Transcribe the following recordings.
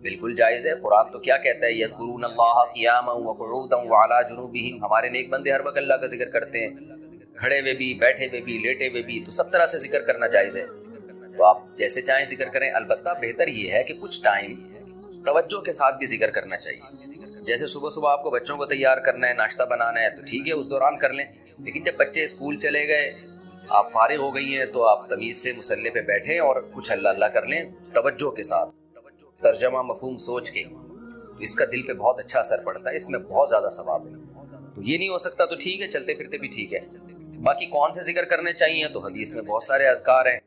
بالکل جائز ہے. قرآن تو کیا کہتا ہے؟ یذکرون اللہ قیاما وقعودا وعلی جنوبہم. ہمارے نیک بندے ہر وقت اللہ کا ذکر کرتے ہیں، کھڑے ہوئے بھی، بیٹھے ہوئے بھی، لیٹے ہوئے بھی. تو سب طرح سے ذکر کرنا جائز ہے. تو آپ جیسے چاہیں ذکر کریں. البتہ بہتر یہ ہے کہ کچھ ٹائم توجہ کے ساتھ بھی ذکر کرنا چاہیے. جیسے صبح صبح آپ کو بچوں کو تیار کرنا ہے، ناشتہ بنانا ہے، تو ٹھیک ہے اس دوران کر لیں. لیکن جب بچے اسکول چلے گئے، آپ فارغ ہو گئی ہیں، تو آپ تمیز سے مصلی پہ بیٹھیں اور کچھ اللہ اللہ کر لیں توجہ کے ساتھ، ترجمہ مفہوم سوچ کے. اس کا دل پہ بہت اچھا اثر پڑتا ہے، اس میں بہت زیادہ ثواب ہے. تو یہ نہیں ہو سکتا تو ٹھیک ہے، چلتے پھرتے بھی ٹھیک ہے. باقی کون سے ذکر کرنے چاہیے؟ تو حدیث میں بہت سارے اذکار ہیں.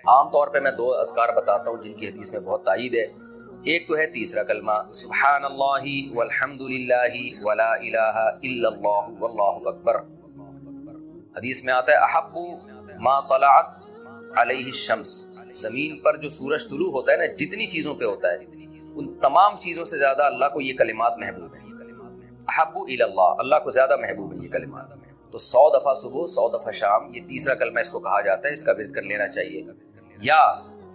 عام طور پہ میں 2 اذکار بتاتا ہوں جن کی حدیث میں بہت تائید ہے. ایک تو ہے تیسرا کلمہ سبحان اللہ والحمد للہ ولا الہ الا اللہ واللہ اکبر. حدیث میں آتا ہے احب ما طلعت علیہ الشمس. زمین پر جو سورج طلوع ہوتا ہے نا، جتنی چیزوں پہ ہوتا ہے، ان تمام چیزوں سے زیادہ اللہ کو یہ کلمات محبوب ہیں. احب الی اللہ، اللہ کو زیادہ محبوب ہے یہ کلمات. تو 100 دفعہ صبح، 100 دفعہ شام، یہ تیسرا کلمہ اس کو کہا جاتا ہے. اس کا ورد کر لینا چاہیے. یا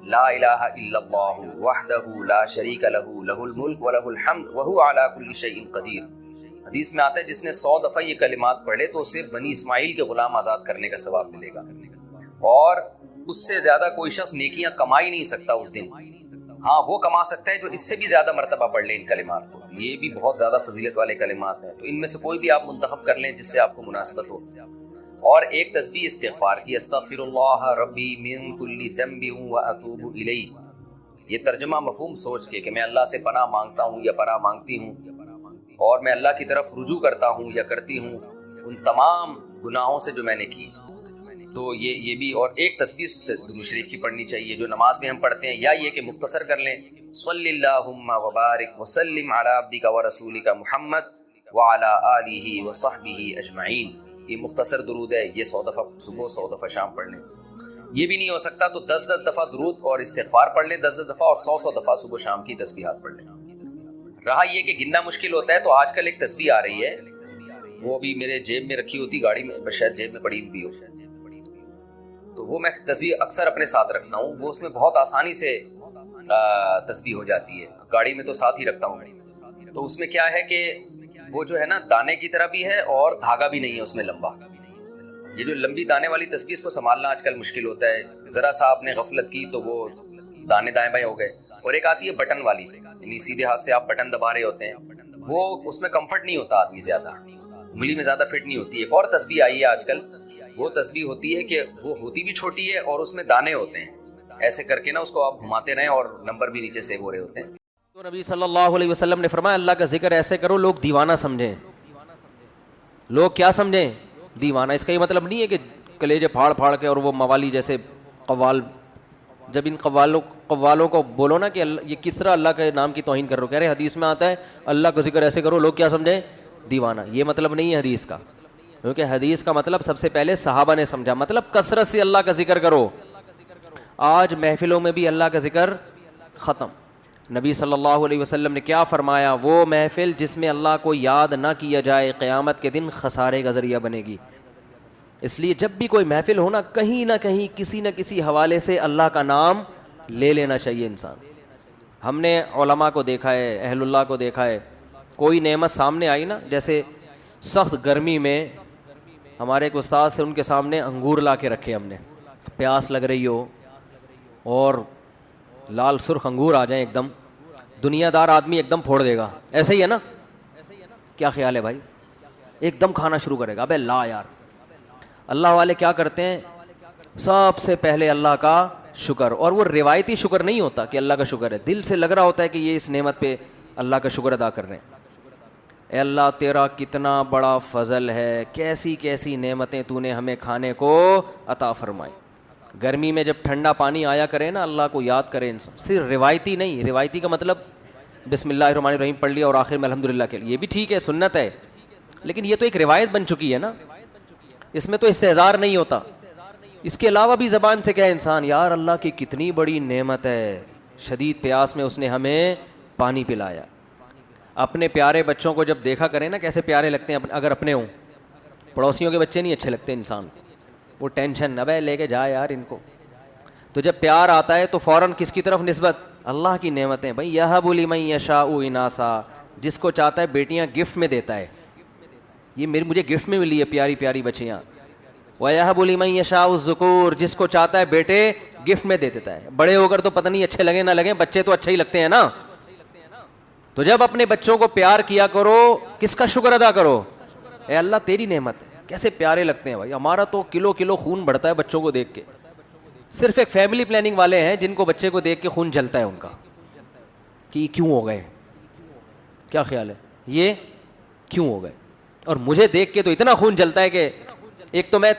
لا الہ الا اللہ وحدہ لا شریک لہ لہ الملک ولہ الحمد وہو علی کل شیء قدیر. حدیث میں آتا ہے جس نے 100 دفعہ یہ کلمات پڑھ لے تو اسے بنی اسماعیل کے غلام آزاد کرنے کا ثواب ملے گا. اور اس سے زیادہ کوئی شخص نیکیاں کما ہی نہیں سکتا اس دن. ہاں وہ کما سکتا ہے جو اس سے بھی زیادہ مرتبہ پڑھ لے ان کلمات کو. یہ بھی بہت زیادہ فضیلت والے کلمات ہیں. تو ان میں سے کوئی بھی آپ منتخب کر لیں جس سے آپ کو مناسبت ہو. اور ایک تسبیح استغفار کی، استغفر اللہ ربی من کل ذنب واتوب الیہ. یہ ترجمہ مفہوم سوچ کے کہ میں اللہ سے پناہ مانگتا ہوں یا پناہ مانگتی ہوں، اور میں اللہ کی طرف رجوع کرتا ہوں یا کرتی ہوں ان تمام گناہوں سے جو میں نے کی. تو یہ بھی. اور ایک تسبیح درود شریف کی پڑھنی چاہیے جو نماز میں ہم پڑھتے ہیں، یا یہ کہ مختصر کر لیں صلی اللہم وبارک وسلم علی عبدک ورسولک محمد وعلی آلہ وصحبہ اجمعین. یہ مختصر درود ہے، یہ 100 دفعہ صبح، 100 دفعہ شام پڑھ لیں. یہ بھی نہیں ہو سکتا تو 10 دفعہ درود اور استغفار پڑھ لیں 10 دفعہ، اور 100 دفعہ صبح شام کی تسبیحات پڑھ لیں. رہا یہ کہ گننا مشکل ہوتا ہے تو آج کل ایک تسبیح آ رہی ہے، وہ بھی میرے جیب میں رکھی ہوتی گاڑی میں، شاید جیب میں پڑی بھی ہو، تو وہ میں تسبیح اکثر اپنے ساتھ رکھتا ہوں. وہ اس میں بہت آسانی سے تسبیح ہو جاتی ہے. گاڑی میں تو ساتھ ہی رکھتا ہوں. تو اس میں کیا ہے کہ وہ جو ہے نا دانے کی طرح بھی ہے اور دھاگا بھی نہیں ہے اس میں لمبا. یہ جو لمبی دانے والی تسبیح اس کو سنبھالنا آج کل مشکل ہوتا ہے. ذرا سا آپ نے غفلت کی تو وہ دانے دائیں بائیں ہو گئے. اور ایک آتی ہے بٹن والی، یعنی سیدھے ہاتھ سے آپ بٹن دبا رہے ہوتے ہیں، وہ اس میں کمفرٹ نہیں ہوتا آدمی، زیادہ انگلی میں زیادہ فٹ نہیں ہوتی. ایک اور تسبیح آئی ہے آج کل، وہ تسبیح ہوتی ہے کہ وہ ہوتی بھی چھوٹی ہے اور اس میں دانے ہوتے ہیں. ایسے کر کے نا اس کو آپ گھماتے رہیں اور نمبر بھی نیچے سیو ہو رہے ہوتے ہیں. تو نبی صلی اللہ علیہ وسلم نے فرمایا اللہ کا ذکر ایسے کرو لوگ دیوانہ سمجھیں. لوگ کیا سمجھیں؟ دیوانہ. اس کا یہ مطلب نہیں ہے کہ کلیجے پھاڑ پھاڑ کے اور وہ موالی جیسے قوال. جب ان قوالوں کو بولو نا کہ یہ کس طرح اللہ کے نام کی توہین کر رہے ہو، کہہ رہے حدیث میں آتا ہے اللہ کا ذکر ایسے کرو لوگ کیا سمجھیں؟ دیوانہ. یہ مطلب نہیں ہے حدیث کا، کیونکہ حدیث کا مطلب سب سے پہلے صحابہ نے سمجھا، مطلب کثرت سے اللہ کا ذکر کرو. آج محفلوں میں بھی اللہ کا ذکر ختم. نبی صلی اللہ علیہ وسلم نے کیا فرمایا؟ وہ محفل جس میں اللہ کو یاد نہ کیا جائے قیامت کے دن خسارے کا ذریعہ بنے گی. اس لیے جب بھی کوئی محفل ہونا کہیں نہ کہیں کسی نہ کسی حوالے سے اللہ کا نام لے لینا چاہیے انسان. ہم نے علماء کو دیکھا ہے، اہل اللہ کو دیکھا ہے، کوئی نعمت سامنے آئی نا، جیسے سخت گرمی میں ہمارے ایک استاد سے ان کے سامنے انگور لا کے رکھے ہم نے، پیاس لگ رہی ہو اور لال سرخ انگور آ جائیں ایک دم، دنیا دار آدمی ایک دم پھوڑ دے گا. ایسے ہی ہے نا؟ کیا خیال ہے بھائی؟ ایک دم کھانا شروع کرے گا. ابے لا یار. اللہ والے کیا کرتے ہیں؟ سب سے پہلے اللہ کا شکر. اور وہ روایتی شکر نہیں ہوتا کہ اللہ کا شکر ہے، دل سے لگ رہا ہوتا ہے کہ یہ اس نعمت پہ اللہ کا شکر ادا کر رہے ہیں. اے اللہ تیرا کتنا بڑا فضل ہے، کیسی کیسی نعمتیں تو نے ہمیں کھانے کو عطا فرمائی. گرمی میں جب ٹھنڈا پانی آیا کرے نا اللہ کو یاد کرے انسان. صرف روایتی نہیں، روایتی کا مطلب بسم اللہ الرحمن الرحیم پڑھ لیا اور آخر میں الحمدللہ کے لیے، یہ بھی ٹھیک ہے سنت ہے، لیکن یہ تو ایک روایت بن چکی ہے نا، اس میں تو استحضار نہیں ہوتا. اس کے علاوہ بھی زبان سے کہے انسان یار اللہ کی کتنی بڑی نعمت ہے، شدید پیاس میں اس نے ہمیں پانی پلایا. اپنے پیارے بچوں کو جب دیکھا کریں نا کیسے پیارے لگتے ہیں، اگر اپنے ہوں. پڑوسیوں کے بچے نہیں اچھے لگتے انسان، وہ ٹینشن ابے لے کے جا یار ان کو. تو جب پیار آتا ہے تو فوراً کس کی طرف نسبت؟ اللہ کی نعمتیں بھائی. یہب لمن یشاء اناسا, جس کو چاہتا ہے بیٹیاں گفٹ میں دیتا ہے. یہ مجھے گفٹ میں ملی ہے پیاری پیاری بچیاں. وَيَهَبُ لِمَن يَشَاءُ الذُّكُورَ, جس کو چاہتا ہے بیٹے گفٹ میں دے دیتا ہے. بڑے ہو کر تو پتہ نہیں اچھے لگیں نہ لگیں, بچے تو اچھے ہی لگتے ہیں نا. تو جب اپنے بچوں کو پیار کیا کرو, کس کا شکر ادا کرو, اے اللہ تیری نعمت ہے, کیسے پیارے لگتے ہیں بھائی. ہمارا تو کلو کلو خون بڑھتا ہے بچوں کو دیکھ کے. صرف ایک فیملی پلاننگ والے ہیں جن کو بچے کو دیکھ کے خون جلتا ہے ان کا, کہ کیوں ہو گئے, کیا خیال ہے یہ کیوں ہو گئے. اور مجھے دیکھ کے تو اتنا خون جلتا ہے کہ ایک تو میں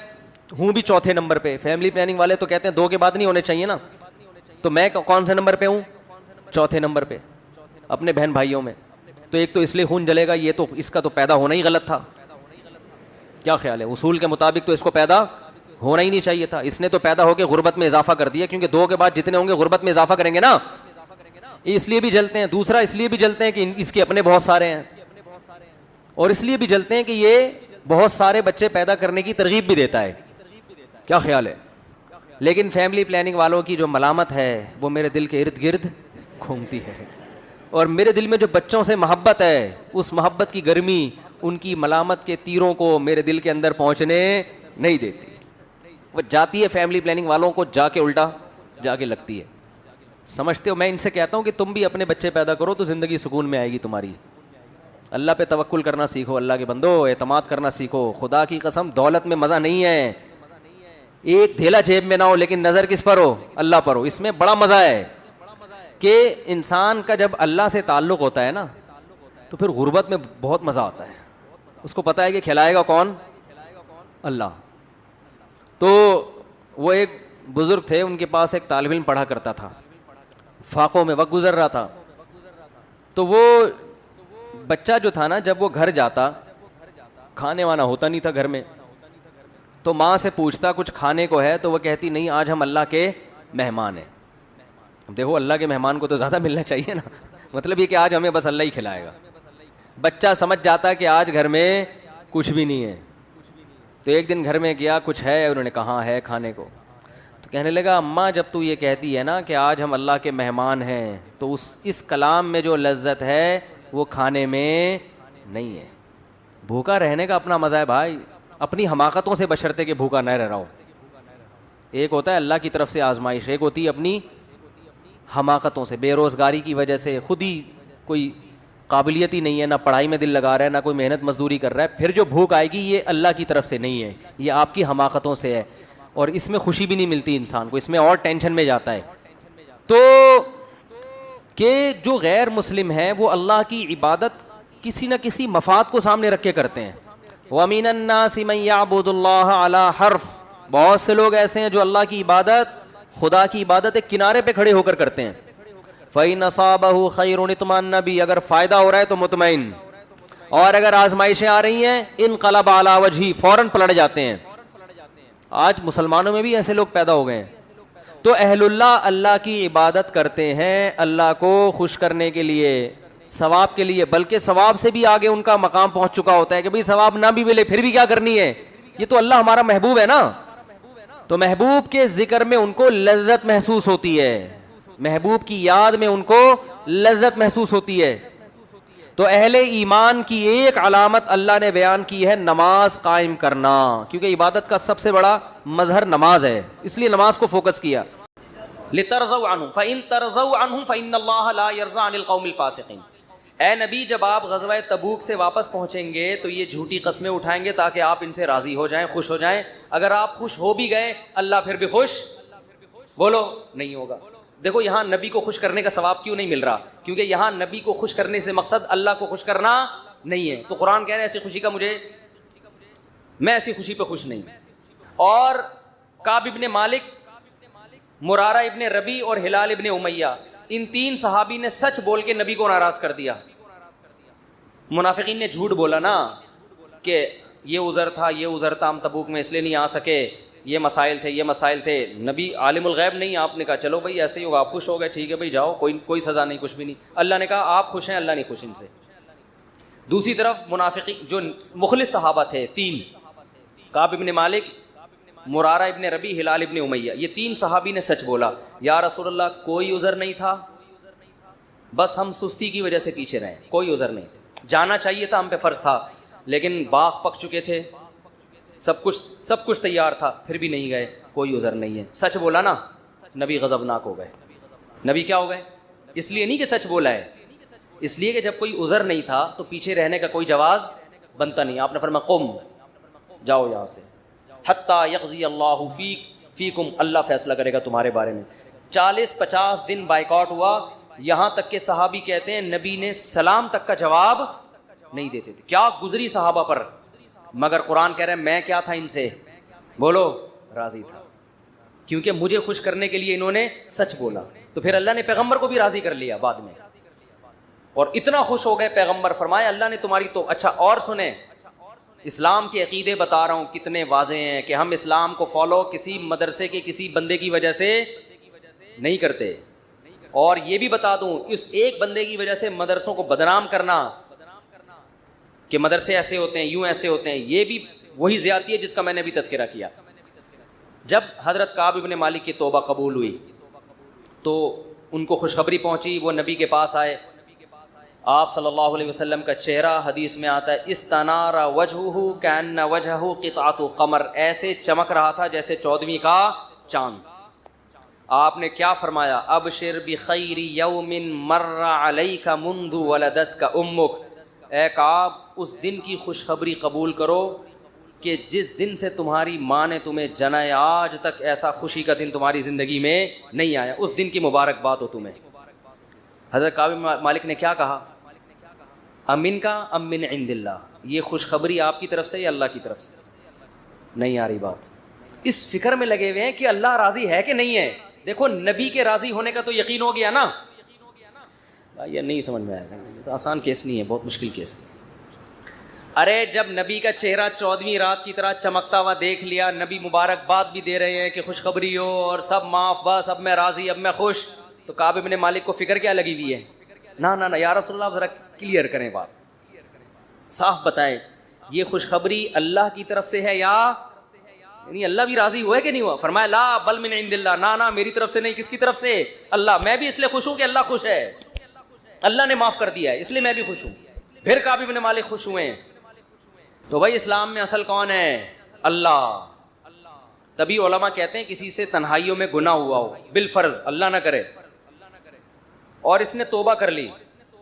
ہوں بھی چوتھے نمبر پہ. فیملی پلاننگ والے تو کہتے ہیں 2 کے بعد نہیں ہونے چاہیے نا, تو میں کون سے نمبر پہ ہوں, چوتھے نمبر پہ اپنے بہن بھائیوں میں. تو ایک تو اس لیے خون جلے گا, یہ تو اس کا تو پیدا ہونا ہی غلط تھا. کیا خیال ہے, اصول کے مطابق تو اس کو پیدا ہونا ہی نہیں چاہیے تھا. اس نے تو پیدا ہو کے غربت میں اضافہ کر دیا, کیونکہ 2 کے بعد جتنے ہوں گے غربت میں اضافہ کریں گے نا, اس لیے بھی جلتے ہیں. دوسرا اس لیے بھی جلتے ہیں کہ اس کے اپنے بہت سارے ہیں, اور اس لیے بھی جلتے ہیں کہ یہ بہت سارے بچے پیدا کرنے کی ترغیب بھی دیتا ہے. کیا خیال ہے. لیکن فیملی پلاننگ والوں کی جو ملامت ہے وہ میرے دل کے ارد گرد گھومتی ہے, اور میرے دل میں جو بچوں سے محبت ہے اس محبت کی گرمی ان کی ملامت کے تیروں کو میرے دل کے اندر پہنچنے نہیں دیتی. وہ جاتی ہے فیملی پلاننگ والوں کو جا کے الٹا جا کے لگتی ہے. سمجھتے ہو, میں ان سے کہتا ہوں کہ تم بھی اپنے بچے پیدا کرو تو زندگی سکون میں آئے گی تمہاری. اللہ پہ توکل کرنا سیکھو, اللہ کے بندو اعتماد کرنا سیکھو. خدا کی قسم دولت میں مزہ نہیں ہے, ایک دھیلا جیب میں نہ ہو لیکن نظر کس پر ہو, اللہ پر ہو. اس میں بڑا مزہ ہے کہ انسان کا جب اللہ سے تعلق ہوتا ہے نا تو پھر غربت میں بہت مزہ آتا ہے. اس کو پتہ ہے کہ کھلائے گا کون, اللہ. تو وہ ایک بزرگ تھے, ان کے پاس ایک طالب علم پڑھا کرتا تھا, فاقوں میں وقت گزر رہا تھا. تو وہ بچہ جو تھا نا, جب وہ گھر جاتا, کھانے وانا ہوتا نہیں تھا گھر میں, تو ماں سے پوچھتا کچھ کھانے کو ہے, تو وہ کہتی نہیں آج ہم اللہ کے مہمان ہیں. دیکھو اللہ کے مہمان کو تو زیادہ ملنا چاہیے نا, مطلب یہ کہ آج ہمیں بس اللہ ہی کھلائے گا. بچہ سمجھ جاتا کہ آج گھر میں کچھ بھی نہیں ہے. تو ایک دن گھر میں گیا, کچھ ہے, انہوں نے کہا ہے کھانے کو. تو کہنے لگا اماں جب تو یہ کہتی ہے نا کہ آج ہم اللہ کے مہمان ہیں, تو اس کلام میں جو لذت ہے وہ کھانے میں نہیں ہے. بھوکا رہنے کا اپنا مزہ ہے بھائی, اپنی حماقتوں سے بشرطے کہ بھوکا نہ رہ ہو. ایک ہوتا ہے اللہ کی طرف سے آزمائش, ایک ہوتی ہے اپنی حماقتوں سے. بے روزگاری کی وجہ سے خود ہی کوئی قابلیت ہی نہیں ہے, نہ پڑھائی میں دل لگا رہا ہے, نہ کوئی محنت مزدوری کر رہا ہے, پھر جو بھوک آئے گی یہ اللہ کی طرف سے نہیں ہے, یہ آپ کی حماقتوں سے ہے. اور اس میں خوشی بھی نہیں ملتی انسان کو, اس میں اور ٹینشن میں جاتا ہے. تو کہ جو غیر مسلم ہیں وہ اللہ کی عبادت کسی نہ کسی مفاد کو سامنے رکھ کے کرتے ہیں. وَمِنَ النَّاسِ مَن يَعْبُدُ اللَّهَ عَلَى حَرْفٍ, بہت سے لوگ ایسے ہیں جو اللہ کی عبادت, خدا کی عبادت ایک کنارے پہ کھڑے ہو کر کرتے ہیں. فَإِنْ أَصَابَهُ خَيْرٌ اطْمَأَنَّ بِهِ, اگر فائدہ ہو رہا ہے تو مطمئن, اور اگر آزمائشیں آ رہی ہیں انقلب علی وجہہ, فوراً پلٹ جاتے ہیں. آج مسلمانوں میں بھی ایسے لوگ پیدا ہو گئے ہیں. تو اہل اللہ اللہ کی عبادت کرتے ہیں اللہ کو خوش کرنے کے لیے, ثواب کے لیے, بلکہ ثواب سے بھی آگے ان کا مقام پہنچ چکا ہوتا ہے کہ بھئی ثواب نہ بھی ملے پھر بھی کیا کرنی ہے, یہ تو اللہ ہمارا محبوب ہے نا. تو محبوب کے ذکر میں ان کو لذت محسوس ہوتی ہے, محبوب کی یاد میں ان کو لذت محسوس ہوتی ہے. تو اہل ایمان کی ایک علامت اللہ نے بیان کی ہے نماز قائم کرنا, کیونکہ عبادت کا سب سے بڑا مظہر نماز ہے, اس لیے نماز کو فوکس کیا. لِتَرْضَوْا عَنْهُمْ فَإِن تَرْضَوْا عَنْهُمْ فَإِنَّ اللَّهَ لَا يَرْضَىٰ عَنِ الْقَوْمِ الْفَاسِقِينَ. اے نبی جب آپ غزوہ تبوک سے واپس پہنچیں گے تو یہ جھوٹی قسمیں اٹھائیں گے تاکہ آپ ان سے راضی ہو جائیں, خوش ہو جائیں. اگر آپ خوش ہو بھی گئے اللہ پھر بھی خوش بولو نہیں ہوگا. دیکھو یہاں نبی کو خوش کرنے کا ثواب کیوں نہیں مل رہا, کیونکہ یہاں نبی کو خوش کرنے سے مقصد اللہ کو خوش کرنا نہیں ہے. تو قرآن کہہ رہے ہیں ایسی خوشی کا میں ایسی خوشی پہ خوش نہیں. اور کعب ابن مالک, مرارہ ابن ربی اور ہلال ابن امیہ, ان 3 صحابی نے سچ بول کے نبی کو ناراض کر دیا. منافقین نے جھوٹ بولا نا کہ یہ عذر تھا, یہ عذر تھا, ہم تبوک میں اس لیے نہیں آ سکے, یہ مسائل تھے, یہ مسائل تھے. نبی عالم الغیب نہیں, آپ نے کہا چلو بھائی ایسے ہی ہوگا, آپ خوش ہو گئے, ٹھیک ہے بھائی جاؤ, کوئی سزا نہیں, کچھ بھی نہیں. اللہ نے کہا آپ خوش ہیں, اللہ نہیں خوش ان سے. دوسری طرف منافقین جو مخلص صحابہ تھے 3, کعب ابن مالک, مرارہ ابن ربی, ہلال ابن امیہ, یہ 3 صحابی نے سچ بولا. یا رسول اللہ کوئی عذر نہیں تھا, بس ہم سستی کی وجہ سے پیچھے رہے, کوئی عذر نہیں. جانا چاہیے تھا, ہم پہ فرض تھا, لیکن باغ پک چکے تھے, سب کچھ تیار تھا, پھر بھی نہیں گئے, کوئی عذر نہیں ہے. سچ بولا نا, نبی غضبناک ہو گئے. نبی کیا ہو گئے؟ اس لیے نہیں کہ سچ بولا ہے, اس لیے کہ جب کوئی عذر نہیں تھا تو پیچھے رہنے کا کوئی جواز بنتا نہیں. آپ نے فرمایا قم, جاؤ یہاں سے, حتی یقضی اللہ فیکم, اللہ فیصلہ کرے گا تمہارے بارے میں. 40-50 دن بائیکاٹ ہوا, یہاں تک کہ صحابی کہتے ہیں نبی نے سلام تک کا جواب نہیں دیتے تھے. کیا گزری صحابہ پر, مگر قرآن کہہ رہے ہیں میں کیا تھا ان سے, بولو, راضی تھا, کیونکہ مجھے خوش کرنے کے لیے انہوں نے سچ بولا. تو پھر اللہ نے پیغمبر کو بھی راضی کر لیا بعد میں, اور اتنا خوش ہو گئے پیغمبر, فرمایا اللہ نے تمہاری تو. اچھا اور سنیں, اسلام کے عقیدے بتا رہا ہوں کتنے واضح ہیں کہ ہم اسلام کو فالو کسی مدرسے کے کسی بندے کی وجہ سے نہیں کرتے. اور یہ بھی بتا دوں, اس ایک بندے کی وجہ سے مدرسوں کو بدنام کرنا کہ مدرسے ایسے ہوتے ہیں, یوں ایسے ہوتے ہیں, یہ بھی وہی زیادتی ہے جس کا میں نے ابھی تذکرہ کیا. جب حضرت کعب ابن مالک کی توبہ قبول ہوئی تو ان کو خوشخبری پہنچی, وہ نبی کے پاس آئے. آپ صلی اللہ علیہ وسلم کا چہرہ حدیث میں آتا ہے استنار وجہہ کأن وجہہ قطعۃ قمر, ایسے چمک رہا تھا جیسے 14ویں کا چاند. آپ نے کیا فرمایا, ابشر بخیر یوم مر علیک منذ ولدتک امک, اے کعب اس دن کی خوشخبری قبول کرو کہ جس دن سے تمہاری ماں نے تمہیں جنا ہے, آج تک ایسا خوشی کا دن تمہاری زندگی میں نہیں آیا, اس دن کی مبارکباد ہو تمہیں. حضرت کعب مالک نے کیا کہا, امن کا ام من عند اللہ, یہ خوشخبری آپ کی طرف سے یا اللہ کی طرف سے؟ نہیں آ رہی بات. اس فکر میں لگے ہوئے ہیں کہ اللہ راضی ہے کہ نہیں ہے. دیکھو نبی کے راضی ہونے کا تو یقین ہو گیا نا. یہ نہیں سمجھ میں آئے گا, تو آسان کیس نہیں ہے, بہت مشکل کیس ہے. ارے جب نبی کا چہرہ 14ویں رات کی طرح چمکتا ہوا دیکھ لیا, نبی مبارکباد بھی دے رہے ہیں کہ خوشخبری ہو اور سب معاف, بس اب میں راضی, اب میں خوش, تو کعب ابن مالک کو فکر کیا لگی ہوئی ہے, نہ یا رسول اللہ ذرا کلیئر کریں بات, صاف بتائیں یہ خوشخبری اللہ کی طرف سے ہے یا یعنی اللہ بھی راضی ہوا ہے کہ نہیں ہوا؟ فرمایا لا بل من عند اللہ, نہ میری طرف سے نہیں, کس کی طرف سے؟ اللہ. میں بھی اس لیے خوش ہوں کہ اللہ خوش ہے, اللہ نے معاف کر دیا ہے, اس لیے میں بھی خوش ہوں. پھر کعب ابن مالک خوش ہوئے ہیں. تو بھائی اسلام میں اصل کون ہے؟ اللہ. تبھی علماء کہتے ہیں کسی سے تنہائیوں میں گناہ ہوا ہو بالفرض, اللہ نہ کرے, اور اس نے توبہ کر لی,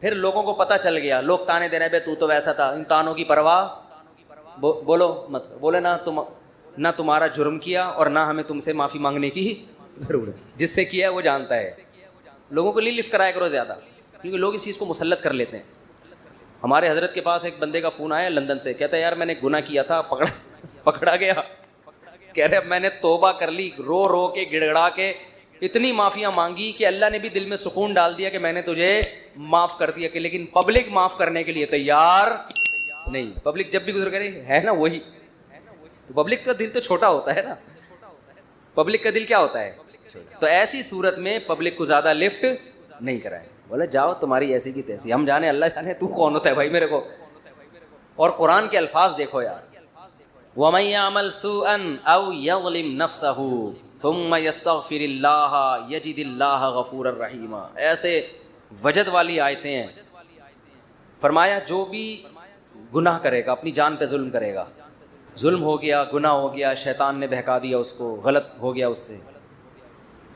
پھر لوگوں کو پتہ چل گیا, لوگ تانے دے رہے ہیں بے تو ویسا تھا, ان تانوں کی پرواہ بولو مت, بولے نہ تمہارا جرم کیا اور نہ ہمیں تم سے معافی مانگنے کی ضرورت, جس سے کیا ہے وہ جانتا ہے. لوگوں کو لفٹ کرایا کرو زیادہ, کیونکہ لوگ اس چیز کو مسلط کر لیتے ہیں. ہمارے حضرت کے پاس ایک بندے کا فون آیا لندن سے, کہتا ہے یار میں نے گناہ کیا تھا, پکڑا گیا, کہہ رہے اب میں نے توبہ کر لی, رو کے گڑ گڑا کے اتنی معافیاں مانگی کہ اللہ نے بھی دل میں سکون ڈال دیا کہ میں نے تجھے معاف کر دیا, کہ لیکن پبلک معاف کرنے کے لیے تیار نہیں. پبلک جب بھی گزر کرے ہے نا وہی, تو پبلک کا دل تو چھوٹا ہوتا ہے نا, پبلک کا دل کیا ہوتا ہے, تو ایسی صورت میں پبلک کو زیادہ لفٹ نہیں کرائے. بولے جاؤ تمہاری ایسی کی تیسی, ہم جانے اللہ جانے تو کون ہوتا ہے بھائی میرے کو. اور قرآن کے الفاظ دیکھو یار, وَمَن يَعْمَلْ سُوءًا أَوْ يَظْلِمْ نَفْسَهُ ثُمَّ يَسْتَغْفِرِ اللَّهَ يَجِدِ اللَّهَ غَفُورًا رَحِيمًا. ایسے وجد والی آیتیں ہیں. فرمایا جو بھی گناہ کرے گا, اپنی جان پہ ظلم کرے گا, ظلم ہو گیا, گناہ ہو گیا, شیطان نے بہکا دیا اس کو, غلط ہو گیا اس سے.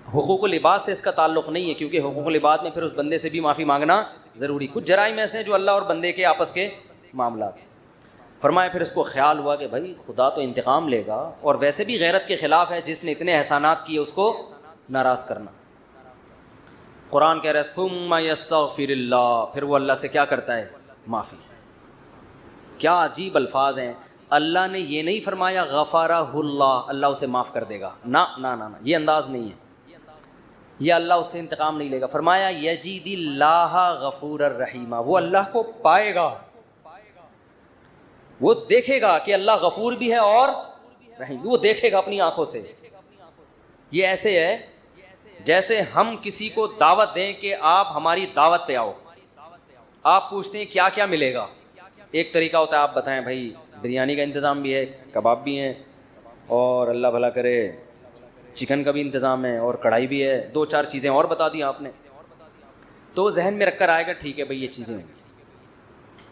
حقوق العباد سے اس کا تعلق نہیں ہے, کیونکہ حقوق العباد میں پھر اس بندے سے بھی معافی مانگنا ضروری. کچھ جرائم ایسے ہیں جو اللہ اور بندے کے آپس کے معاملات. فرمایا پھر اس کو خیال ہوا کہ بھائی خدا تو انتقام لے گا, اور ویسے بھی غیرت کے خلاف ہے جس نے اتنے احسانات کیے اس کو ناراض کرنا. قرآن کہہ رہا ہے ثم یستغفر اللہ, پھر وہ اللہ سے کیا کرتا ہے, معافی. کیا عجیب الفاظ ہیں. اللہ نے یہ نہیں فرمایا غفرہ اللہ, اللہ اسے معاف کر دے گا, نہ, یہ انداز نہیں ہے, یہ اللہ اس سے انتقام نہیں لے گا. فرمایا یجید اللہ غفور الرحیم, وہ اللہ کو پائے گا, وہ دیکھے گا کہ اللہ غفور بھی ہے اور رحیم, وہ دیکھے گا اپنی آنکھوں سے. یہ ایسے ہے جیسے ہم کسی کو دعوت دیں کہ آپ ہماری دعوت پہ آؤ, آپ پوچھتے ہیں کیا کیا ملے گا. ایک طریقہ ہوتا ہے آپ بتائیں بھائی بریانی کا انتظام بھی ہے, کباب بھی ہیں, اور اللہ بھلا کرے چکن کا بھی انتظام ہے, اور کڑھائی بھی ہے, 2-4 چیزیں اور بتا دی آپ نے. تو ذہن میں رکھ کر آئے گا ٹھیک ہے بھائی یہ چیزیں ہیں.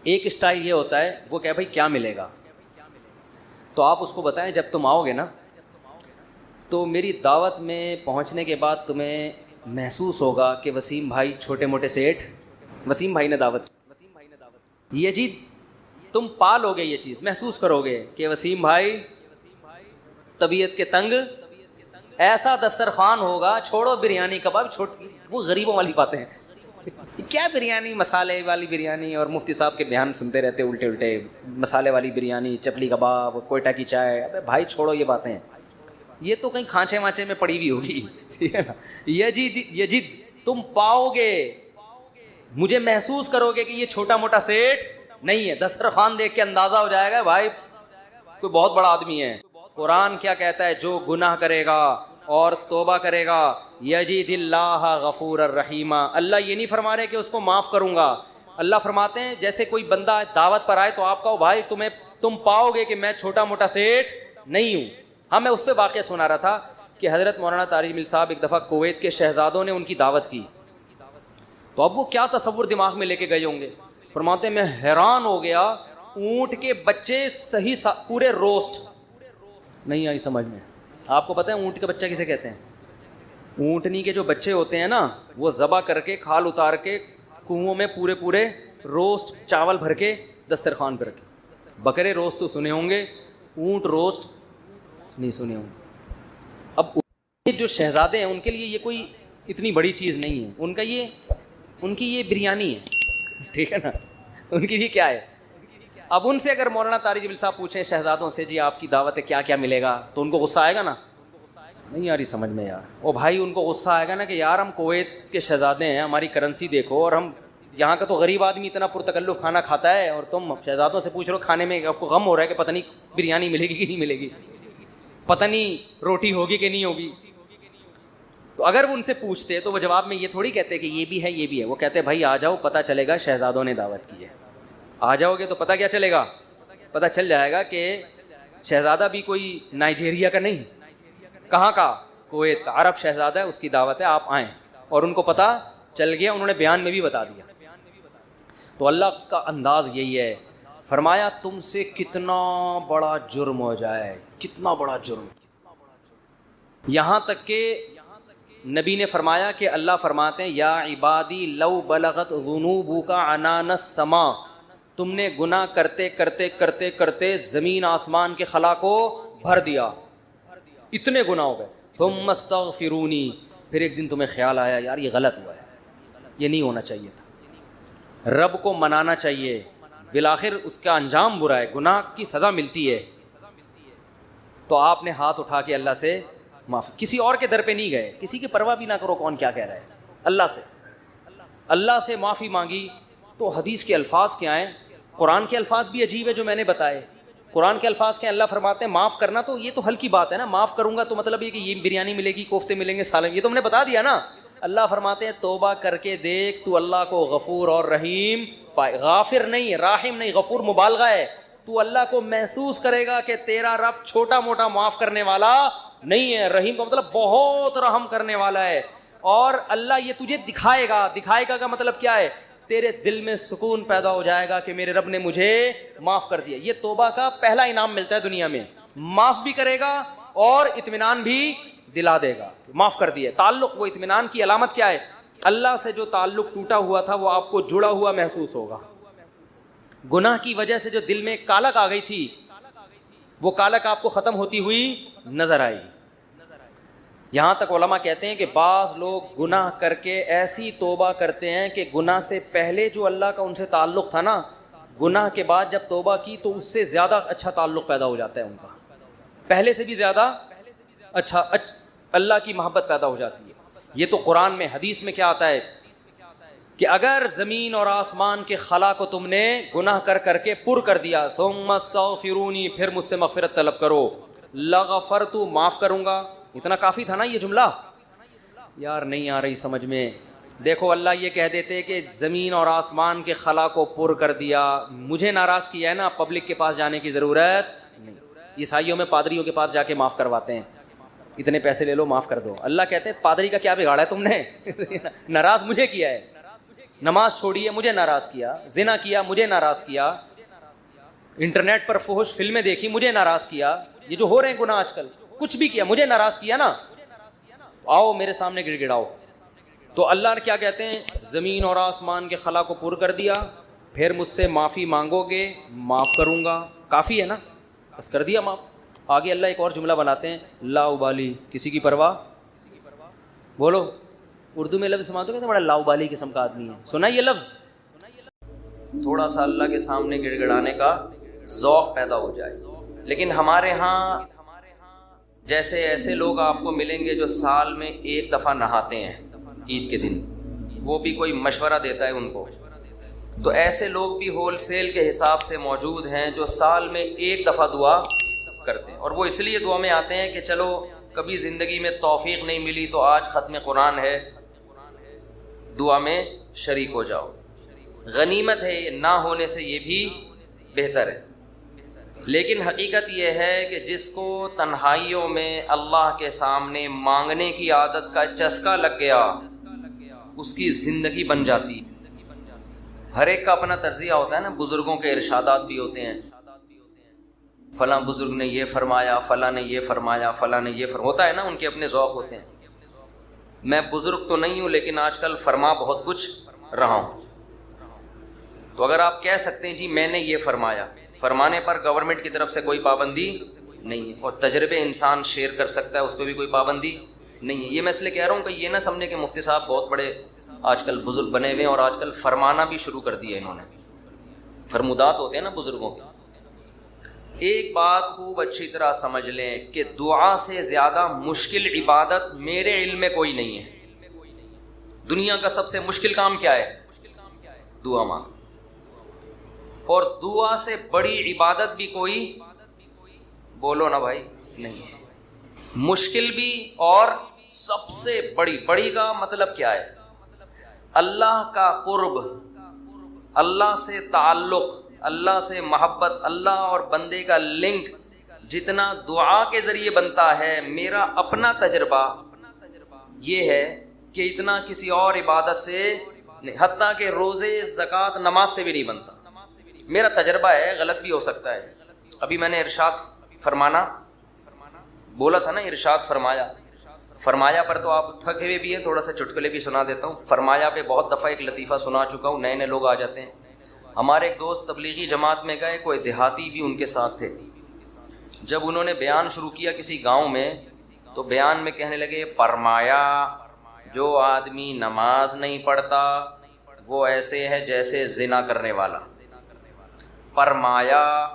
ایک اسٹائل یہ ہوتا ہے وہ کہ بھائی کیا ملے گا, تو آپ اس کو بتائیں جب تم آؤ گے نا تو میری دعوت میں پہنچنے کے بعد تمہیں محسوس ہوگا کہ وسیم بھائی چھوٹے موٹے سیٹھ, وسیم بھائی نے دعوت, یہ جی تم پالو گے, یہ چیز محسوس کرو گے کہ وسیم بھائی طبیعت کے تنگ, ایسا دسترخوان ہوگا, چھوڑو بریانی کباب, وہ غریبوں والی باتیں ہیں, کیا بریانی, مسالے والی بریانی, اور مفتی صاحب کے بیان سنتے رہتے الٹے الٹے, مسالے والی بریانی, چپلی کباب, کوئٹہ کی چائے, ابے بھائی چھوڑو یہ باتیں, یہ تو کہیں کھانچے وانچے میں پڑی ہوئی ہوگی, ٹھیک ہے نا. یجد تم پاؤ گے, مجھے محسوس کرو گے کہ یہ چھوٹا موٹا سیٹ نہیں ہے, دسترخوان دیکھ کے اندازہ ہو جائے گا بھائی کوئی بہت بڑا آدمی ہے. قرآن کیا کہتا ہے, جو گناہ کرے گا اور توبہ کرے گا یجد اللہ غفور الرحیم. اللہ یہ نہیں فرما رہے کہ اس کو معاف کروں گا, اللہ فرماتے ہیں جیسے کوئی بندہ دعوت پر آئے تو آپ کہو بھائی تم پاؤ گے کہ میں چھوٹا موٹا سیٹ نہیں ہوں. ہاں میں اس پہ واقعہ سنا رہا تھا کہ حضرت مولانا طارق مل صاحب ایک دفعہ کویت کے شہزادوں نے ان کی دعوت کی, تو اب وہ کیا تصور دماغ میں لے کے گئے ہوں گے. فرماتے ہیں میں حیران ہو گیا, اونٹ کے بچے صحیح پورے روسٹ, نہیں آئی سمجھ میں. آپ کو پتہ ہے اونٹ کا بچہ کسے کہتے ہیں؟ اونٹنی کے جو بچے ہوتے ہیں نا وہ ذبح کر کے کھال اتار کے کنووں میں پورے روسٹ چاول بھر کے دسترخوان پہ رکھے. بکرے روسٹ تو سنے ہوں گے, اونٹ روسٹ نہیں سنے ہوں گے. اب جو شہزادے ہیں ان کے لیے یہ کوئی اتنی بڑی چیز نہیں ہے, ان کی یہ بریانی ہے, ٹھیک ہے نا, ان کی یہ کیا ہے. اب ان سے اگر مولانا طارق جبیل صاحب پوچھیں شہزادوں سے جی آپ کی دعوت ہے کیا کیا ملے گا, تو ان کو غصہ آئے گا نا, نہیں یار یہ سمجھ میں یار, او بھائی ان کو غصہ آئے گا نا کہ یار ہم کویت کے شہزادے ہیں, ہماری کرنسی دیکھو, اور ہم یہاں کا تو غریب آدمی اتنا پرتکلف کھانا کھاتا ہے, اور تم شہزادوں سے پوچھ رہے ہو کھانے میں, آپ کو غم ہو رہا ہے کہ پتہ نہیں بریانی ملے گی کہ نہیں ملے گی, پتہ نہیں روٹی ہوگی کہ نہیں ہوگی. تو اگر وہ ان سے پوچھتے تو وہ جواب میں یہ تھوڑی کہتے کہ یہ بھی ہے یہ بھی ہے, وہ کہتے بھائی آ جاؤ پتہ چلے گا شہزادوں نے دعوت کی ہے. آ جاؤ گے تو پتہ کیا چلے گا, پتہ چل جائے گا کہ شہزادہ بھی کوئی نائجیریا کا نہیں, کہاں کا, کویت کا عرب شہزادہ ہے, اس کی دعوت ہے, آپ آئیں. اور ان کو پتہ چل گیا, انہوں نے بیان میں بھی بتا دیا. تو اللہ کا انداز یہی ہے, فرمایا تم سے کتنا بڑا جرم ہو جائے, کتنا بڑا جرم, یہاں تک کہ نبی نے فرمایا کہ اللہ فرماتے ہیں یا عبادی لو بلغت ذنوبک عنان السماء, تم نے گناہ کرتے کرتے کرتے کرتے زمین آسمان کے خلا کو بھر دیا, اتنے گناہ ہو گئے, ثم استغفرونی, پھر ایک دن تمہیں خیال آیا یار یہ غلط ہوا ہے, یہ نہیں ہونا چاہیے تھا, رب کو منانا چاہیے, بالآخر اس کا انجام برا ہے, گناہ کی سزا ملتی ہے, تو آپ نے ہاتھ اٹھا کے اللہ سے معافی, کسی اور کے در پہ نہیں گئے, کسی کی پرواہ بھی نہ کرو کون کیا کہہ رہا ہے, اللہ سے معافی مانگی. تو حدیث کے الفاظ کیا ہیں, قرآن کے الفاظ بھی عجیب ہے جو میں نے بتائے. قرآن کے الفاظ کے اللہ فرماتے ہیں معاف کرنا, تو یہ تو ہلکی بات ہے نا, معاف کروں گا تو مطلب یہ کہ یہ بریانی ملے گی, کوفتے ملیں گے, سالن, یہ تو ہم نے بتا دیا نا. اللہ فرماتے ہیں توبہ کر کے دیکھ, تو اللہ کو غفور اور رحیم پائے, غافر نہیں راحم نہیں, غفور مبالغہ ہے, تو اللہ کو محسوس کرے گا کہ تیرا رب چھوٹا موٹا معاف کرنے والا نہیں ہے, رحیم کا مطلب بہت رحم کرنے والا ہے. اور اللہ یہ تجھے دکھائے گا, دکھائے گا کا مطلب کیا ہے, تیرے دل میں سکون پیدا ہو جائے گا کہ میرے رب نے مجھے معاف کر دیا. یہ توبہ کا پہلا انعام ملتا ہے دنیا میں, معاف بھی کرے گا اور اطمینان بھی دلا دے گا, معاف کر دیا. تعلق, وہ اطمینان کی علامت کیا ہے, اللہ سے جو تعلق ٹوٹا ہوا تھا وہ آپ کو جڑا ہوا محسوس ہوگا. گناہ کی وجہ سے جو دل میں کالک آ گئی تھی وہ کالک آپ کو ختم ہوتی ہوئی نظر آئی. یہاں تک علماء کہتے ہیں کہ بعض لوگ گناہ کر کے ایسی توبہ کرتے ہیں کہ گناہ سے پہلے جو اللہ کا ان سے تعلق تھا نا, گناہ کے بعد جب توبہ کی تو اس سے زیادہ اچھا تعلق پیدا ہو جاتا ہے ان کا, پہلے سے بھی زیادہ اچھا اللہ کی محبت پیدا ہو جاتی ہے. یہ تو قرآن میں, حدیث میں کیا آتا ہے کہ اگر زمین اور آسمان کے خلا کو تم نے گناہ کر کر کے پر کر دیا, ثم استغفرونی, پھر مجھ سے مغفرت طلب کرو, لغفرت, معاف کروں گا. اتنا کافی تھا نا یہ جملہ, یار نہیں آ رہی سمجھ میں. دیکھو اللہ یہ کہہ دیتے کہ زمین اور آسمان کے خلا کو پر کر دیا, مجھے ناراض کیا ہے نا, پبلک کے پاس جانے کی ضرورت نہیں. عیسائیوں میں پادریوں کے پاس جا کے معاف کرواتے ہیں, اتنے پیسے لے لو معاف کر دو. اللہ کہتے ہیں پادری کا کیا بگاڑا ہے تم نے, ناراض مجھے کیا ہے, نماز چھوڑی ہے مجھے ناراض کیا, زنا کیا مجھے ناراض کیا, انٹرنیٹ پر فحش فلمیں دیکھی مجھے ناراض کیا, یہ جو ہو رہے ہیں گناہ آج کل, کچھ بھی کیا مجھے ناراض کیا نا, آؤ میرے سامنے گڑ گڑاؤ. تو اللہ کیا کہتے ہیں, زمین اور آسمان کے خلا کو پر کر دیا, پھر مجھ سے معافی مانگو گے معاف کروں گا. کافی ہے نا, بس کر دیا معاف. آگے اللہ ایک اور جملہ بناتے ہیں, لا ابالی, کسی کی پرواہ. بولو اردو میں لفظ سماتے ہیں بڑا لا ابالی قسم کا آدمی ہے, سنا یہ لفظ, تھوڑا سا اللہ کے سامنے گڑ گڑانے کا ذوق پیدا ہو جائے. لیکن ہمارے ہاں جیسے ایسے لوگ آپ کو ملیں گے جو سال میں ایک دفعہ نہاتے ہیں عید کے دن, وہ بھی کوئی مشورہ دیتا ہے ان کو. تو ایسے لوگ بھی ہول سیل کے حساب سے موجود ہیں جو سال میں ایک دفعہ دعا کرتے ہیں, اور وہ اس لیے دعا میں آتے ہیں کہ چلو کبھی زندگی میں توفیق نہیں ملی تو آج ختم قرآن ہے, دعا میں شریک ہو جاؤ. غنیمت ہے, نہ ہونے سے یہ بھی بہتر ہے. لیکن حقیقت یہ ہے کہ جس کو تنہائیوں میں اللہ کے سامنے مانگنے کی عادت کا چسکا لگ گیا اس کی زندگی بن جاتی. ہر ایک کا اپنا طرزیہ ہوتا ہے نا, بزرگوں کے ارشادات بھی ہوتے ہیں, فلاں بزرگ نے یہ فرمایا, فلاں نے یہ فرمایا, فلاں نے یہ ہوتا ہے نا, ان کے اپنے ذوق ہوتے ہیں. میں بزرگ تو نہیں ہوں لیکن آج کل فرما بہت کچھ رہا ہوں. تو اگر آپ کہہ سکتے ہیں جی میں نے یہ فرمایا, فرمانے پر گورنمنٹ کی طرف سے کوئی پابندی نہیں ہے, اور تجربے انسان شیئر کر سکتا ہے, اس پہ بھی کوئی پابندی نہیں ہے. یہ میں اس لیے کہہ رہا ہوں کہ یہ نہ سمجھے کہ مفتی صاحب بہت بڑے آج کل بزرگ بنے ہوئے ہیں اور آج کل فرمانا بھی شروع کر دیا انہوں نے. فرمودات ہوتے ہیں نا بزرگوں کے. ایک بات خوب اچھی طرح سمجھ لیں کہ دعا سے زیادہ مشکل عبادت میرے علم میں کوئی نہیں ہے. دنیا کا سب سے مشکل کام کیا ہے؟ دعا مانگ. اور دعا سے بڑی عبادت بھی کوئی, بولو نا بھائی, نہیں ہے. مشکل بھی اور سب سے بڑی. بڑی کا مطلب کیا ہے؟ اللہ کا قرب, اللہ سے تعلق, اللہ سے محبت, اللہ اور بندے کا لنک جتنا دعا کے ذریعے بنتا ہے, میرا اپنا تجربہ یہ ہے کہ اتنا کسی اور عبادت سے نہیں, حتیٰ کہ روزے, زکوٰۃ, نماز سے بھی نہیں بنتا. میرا تجربہ ہے, غلط بھی ہو سکتا ہے. ابھی میں نے ارشاد فرمانا بولا تھا نا, ارشاد فرمایا, فرمایا پر تو آپ تھکے ہوئے بھی ہیں, تھوڑا سا چٹکلے بھی سنا دیتا ہوں. فرمایا پہ بہت دفعہ ایک لطیفہ سنا چکا ہوں, نئے نئے لوگ آ جاتے ہیں. ہمارے ایک دوست تبلیغی جماعت میں گئے, کوئی دیہاتی بھی ان کے ساتھ تھے. جب انہوں نے بیان شروع کیا کسی گاؤں میں, تو بیان میں کہنے لگے, فرمایا جو آدمی نماز نہیں پڑھتا وہ ایسے ہے جیسے زنا کرنے والا. فرمایا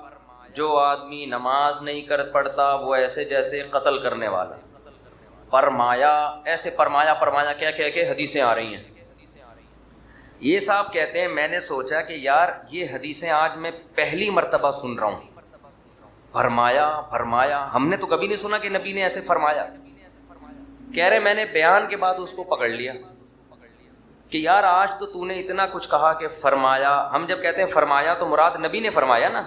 جو آدمی نماز نہیں پڑھتا وہ ایسے جیسے قتل کرنے والا. فرمایا ایسے فرمایا کیا کہہ کے حدیثیں آ رہی ہیں. یہ صاحب کہتے ہیں میں نے سوچا کہ یار یہ حدیثیں آج میں پہلی مرتبہ سن رہا ہوں. فرمایا ہم نے تو کبھی نہیں سنا کہ نبی نے ایسے فرمایا. کہہ رہے میں نے بیان کے بعد اس کو پکڑ لیا کہ یار آج تو نے اتنا کچھ کہا کہ فرمایا. ہم جب کہتے ہیں فرمایا تو مراد نبی نے فرمایا نا.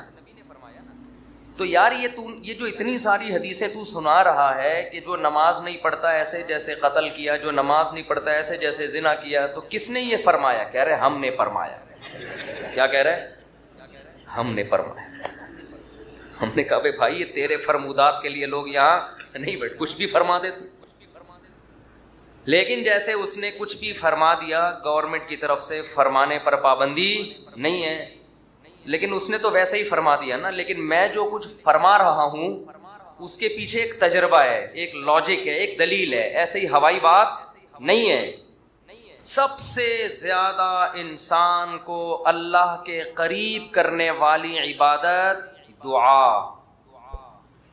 تو یار یہ جو اتنی ساری حدیثیں تو سنا رہا ہے کہ جو نماز نہیں پڑھتا ایسے جیسے قتل کیا, جو نماز نہیں پڑھتا ایسے جیسے زنا کیا, تو کس نے یہ فرمایا؟ کہہ رہے ہم نے فرمایا. کیا کہہ رہے؟ ہم نے فرمایا. ہم نے کہا بھائی یہ تیرے فرمودات کے لیے لوگ یہاں نہیں بیٹھے, کچھ بھی فرما دیتے. لیکن جیسے اس نے کچھ بھی فرما دیا, گورنمنٹ کی طرف سے فرمانے پر پابندی نہیں ہے, لیکن اس نے تو ویسے ہی فرما دیا نا. لیکن میں جو کچھ فرما رہا ہوں اس کے پیچھے ایک تجربہ ہے, ایک لاجک ہے, ایک دلیل ہے, ایسے ہی ہوائی بات نہیں ہے. سب سے زیادہ انسان کو اللہ کے قریب کرنے والی عبادت دعا.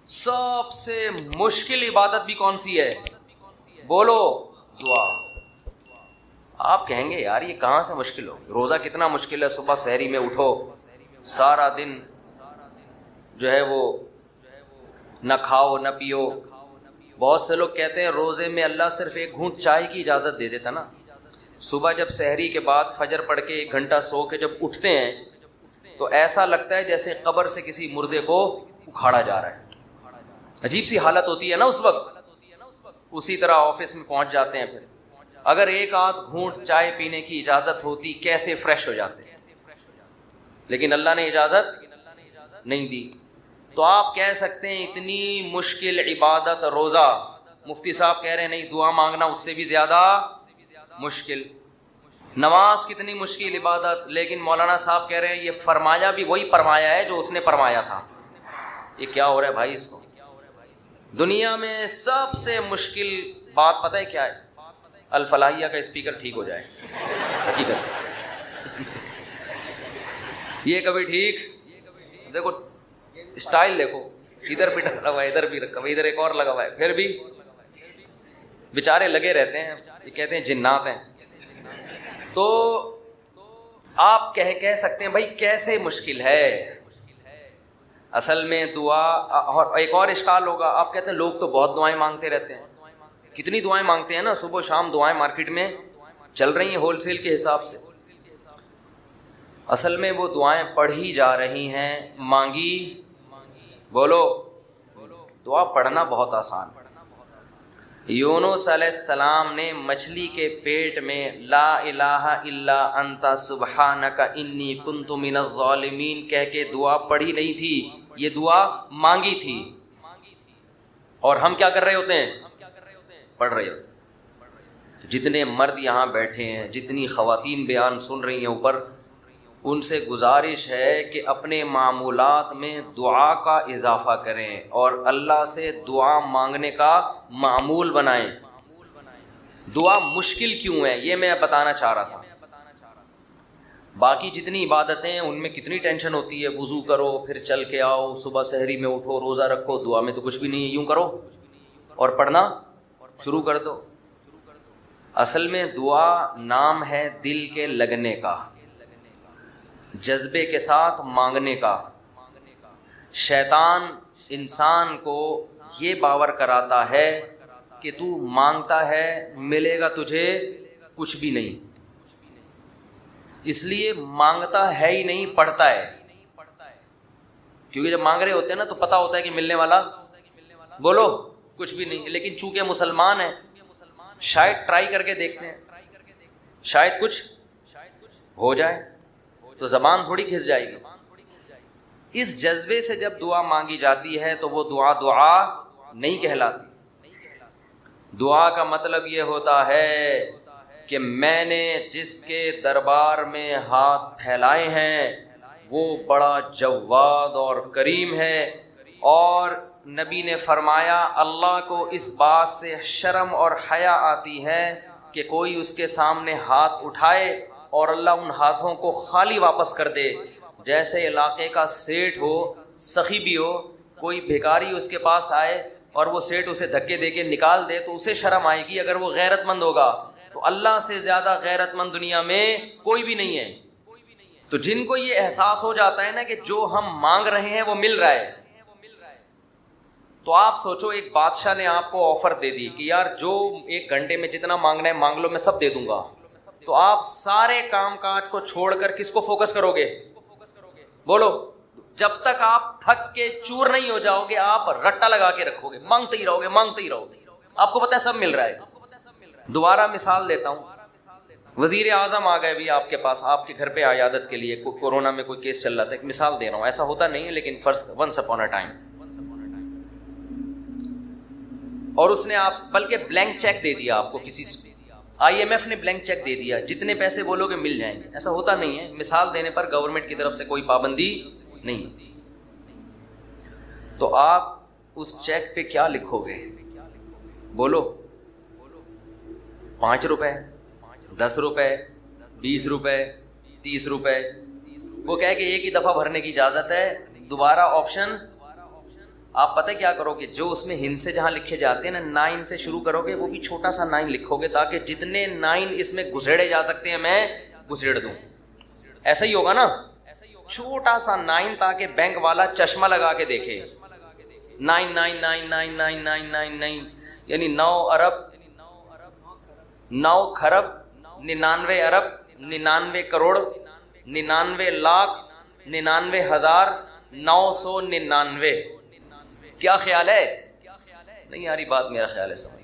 سب سے مشکل عبادت بھی کون سی ہے؟ بولو, دعا. آپ کہیں گے یار یہ کہاں سے مشکل ہو, روزہ کتنا مشکل ہے, صبح سحری میں اٹھو, سارا دن جو ہے وہ نہ کھاؤ نہ پیو. بہت سے لوگ کہتے ہیں روزے میں اللہ صرف ایک گھونٹ چائے کی اجازت دے دیتا نا. صبح جب سحری کے بعد فجر پڑھ کے 1 گھنٹہ سو کے جب اٹھتے ہیں تو ایسا لگتا ہے جیسے قبر سے کسی مردے کو اکھاڑا جا رہا ہے. عجیب سی حالت ہوتی ہے نا اس وقت. اسی طرح آفس میں پہنچ جاتے ہیں, پھر اگر ایک آدھ گھونٹ چائے پینے کی اجازت ہوتی کیسے فریش ہو جاتے، لیکن اللہ نے اجازت نہیں دی. تو آپ کہہ سکتے ہیں اتنی مشکل عبادت روزہ، مفتی صاحب کہہ رہے ہیں نہیں، دعا مانگنا اس سے بھی زیادہ مشکل. نماز کتنی مشکل عبادت، لیکن مولانا صاحب کہہ رہے ہیں یہ فرمایا بھی وہی فرمایا ہے جو اس نے فرمایا تھا. یہ کیا ہو رہا ہے بھائی؟ اس کو دنیا میں سب سے مشکل بات پتہ ہے کیا ہے؟ الفلاحیہ کا اسپیکر ٹھیک ہو جائے. حقیقت یہ کبھی ٹھیک، دیکھو اسٹائل دیکھو، ادھر بھی لگا ہوا ہے، ادھر بھی رکھا ہوا ہے، ادھر ایک اور لگا ہوا ہے، پھر بھی بیچارے لگے رہتے ہیں. یہ کہتے ہیں جنات ہیں. تو آپ کہہ سکتے ہیں بھائی کیسے مشکل ہے. اصل میں دعا، اور ایک اور اشکال ہوگا، آپ کہتے ہیں لوگ تو بہت دعائیں مانگتے رہتے ہیں. کتنی دعائیں مانگتے ہیں نا، صبح شام دعائیں مارکیٹ میں چل رہی ہیں ہول سیل کے حساب سے. اصل میں وہ دعائیں پڑھی جا رہی ہیں، مانگی بولو. دعا پڑھنا بہت آسان. یونس علیہ السلام نے مچھلی کے پیٹ میں لا الہ الا انت سبحانک انی کنت من الظالمین کہہ کے دعا پڑھی نہیں تھی، یہ دعا مانگی تھی. اور ہم کیا کر رہے ہوتے ہیں؟ پڑھ رہے ہوتے ہیں. جتنے مرد یہاں بیٹھے ہیں، جتنی خواتین بیان سن رہی ہیں اوپر، ان سے گزارش ہے کہ اپنے معمولات میں دعا کا اضافہ کریں اور اللہ سے دعا مانگنے کا معمول بنائیں. دعا مشکل کیوں ہے یہ میں بتانا چاہ رہا تھا. باقی جتنی عبادتیں ہیں ان میں کتنی ٹینشن ہوتی ہے، وضو کرو، پھر چل کے آؤ، صبح سحری میں اٹھو، روزہ رکھو. دعا میں تو کچھ بھی نہیں ہے، یوں کرو اور پڑھنا شروع کر دو. اصل میں دعا نام ہے دل کے لگنے کا، جذبے کے ساتھ مانگنے کا. شیطان انسان کو یہ باور کراتا ہے کہ تو مانگتا ہے ملے گا تجھے کچھ بھی نہیں، اس لیے مانگتا ہے ہی نہیں، پڑھتا ہے. کیونکہ جب مانگ رہے ہوتے ہیں نا تو پتہ ہوتا ہے کہ ملنے والا بولو کچھ بھی نہیں. لیکن چونکہ مسلمان ہیں، شاید ٹرائی کر کے دیکھتے ہیں، شاید کچھ ہو جائے، تو زبان تھوڑی گھس جائے گی. اس جذبے سے جب دعا مانگی جاتی ہے تو وہ دعا نہیں کہلاتی. دعا کا مطلب یہ ہوتا ہے کہ میں نے جس کے دربار میں ہاتھ پھیلائے ہیں وہ بڑا جواد اور کریم ہے. اور نبی نے فرمایا اللہ کو اس بات سے شرم اور حیا آتی ہے کہ کوئی اس کے سامنے ہاتھ اٹھائے اور اللہ ان ہاتھوں کو خالی واپس کر دے. جیسے علاقے کا سیٹھ ہو، سخی بھی ہو، کوئی بھیکاری اس کے پاس آئے اور وہ سیٹھ اسے دھکے دے کے نکال دے تو اسے شرم آئے گی اگر وہ غیرت مند ہوگا. تو اللہ سے زیادہ غیرت مند دنیا میں کوئی بھی نہیں ہے. تو جن کو یہ احساس ہو جاتا ہے نا کہ جو ہم مانگ رہے ہیں وہ مل رہا ہے، تو آپ سوچو ایک بادشاہ نے آپ کو آفر دے دی کہ یار جو 1 گھنٹے میں جتنا مانگنا ہے مانگ لو، میں سب دے دوں گا. تو آپ سارے کام کاج کو چھوڑ کر کس کو فوکس کرو گے؟ بولو. جب تک آپ تھک کے چور نہیں ہو جاؤ گے آپ رٹا لگا کے رکھو گے، مانگتے ہی رہو گے، مانگتے ہی رہو گے. آپ کو پتہ ہے سب مل رہا ہے. دوبارہ مثال دیتا ہوں. وزیر اعظم آ گئے بھی آپ کے پاس، آپ کے گھر پہ عیادت کے لیے، کورونا میں کوئی کیس چل رہا تھا. ایک مثال دے رہا ہوں، ایسا ہوتا نہیں ہے لیکن فرض ونس اپون اے ٹائم. اور اس نے آپ بلکہ بلینک چیک دے دیا آپ کو، کسی IMF نے بلینک چیک دے دیا، جتنے پیسے بولو گے مل جائیں گے. ایسا ہوتا نہیں ہے. مثال دینے پر گورنمنٹ کی طرف سے کوئی پابندی نہیں. تو آپ اس چیک پہ کیا لکھو گے؟ بولو. 5 روپے، 10 روپے، 20 روپے، 30 روپے. وہ کہے کہ ایک ہی دفعہ بھرنے کی اجازت ہے، دوبارہ آپشن. آپ پتہ کیا کرو گے؟ جو اس میں ہند سے جہاں لکھے جاتے ہیں نا، 9 سے شروع کرو گے، وہ بھی چھوٹا سا 9 لکھو گے تاکہ جتنے 9 اس میں گھسیڑے جا سکتے ہیں میں گھسیڑ دوں. ایسا ہی ہوگا نا، چھوٹا سا 9 تاکہ بینک والا چشمہ لگا کے دیکھے. 9 9 9 9 9 9 9 9 یعنی 9 ارب 9 کھرب 99 ارب 99 کروڑ 99 لاکھ 99,999. کیا خیال ہے؟ نہیں یاری بات، میرا خیال ہے سمجھ.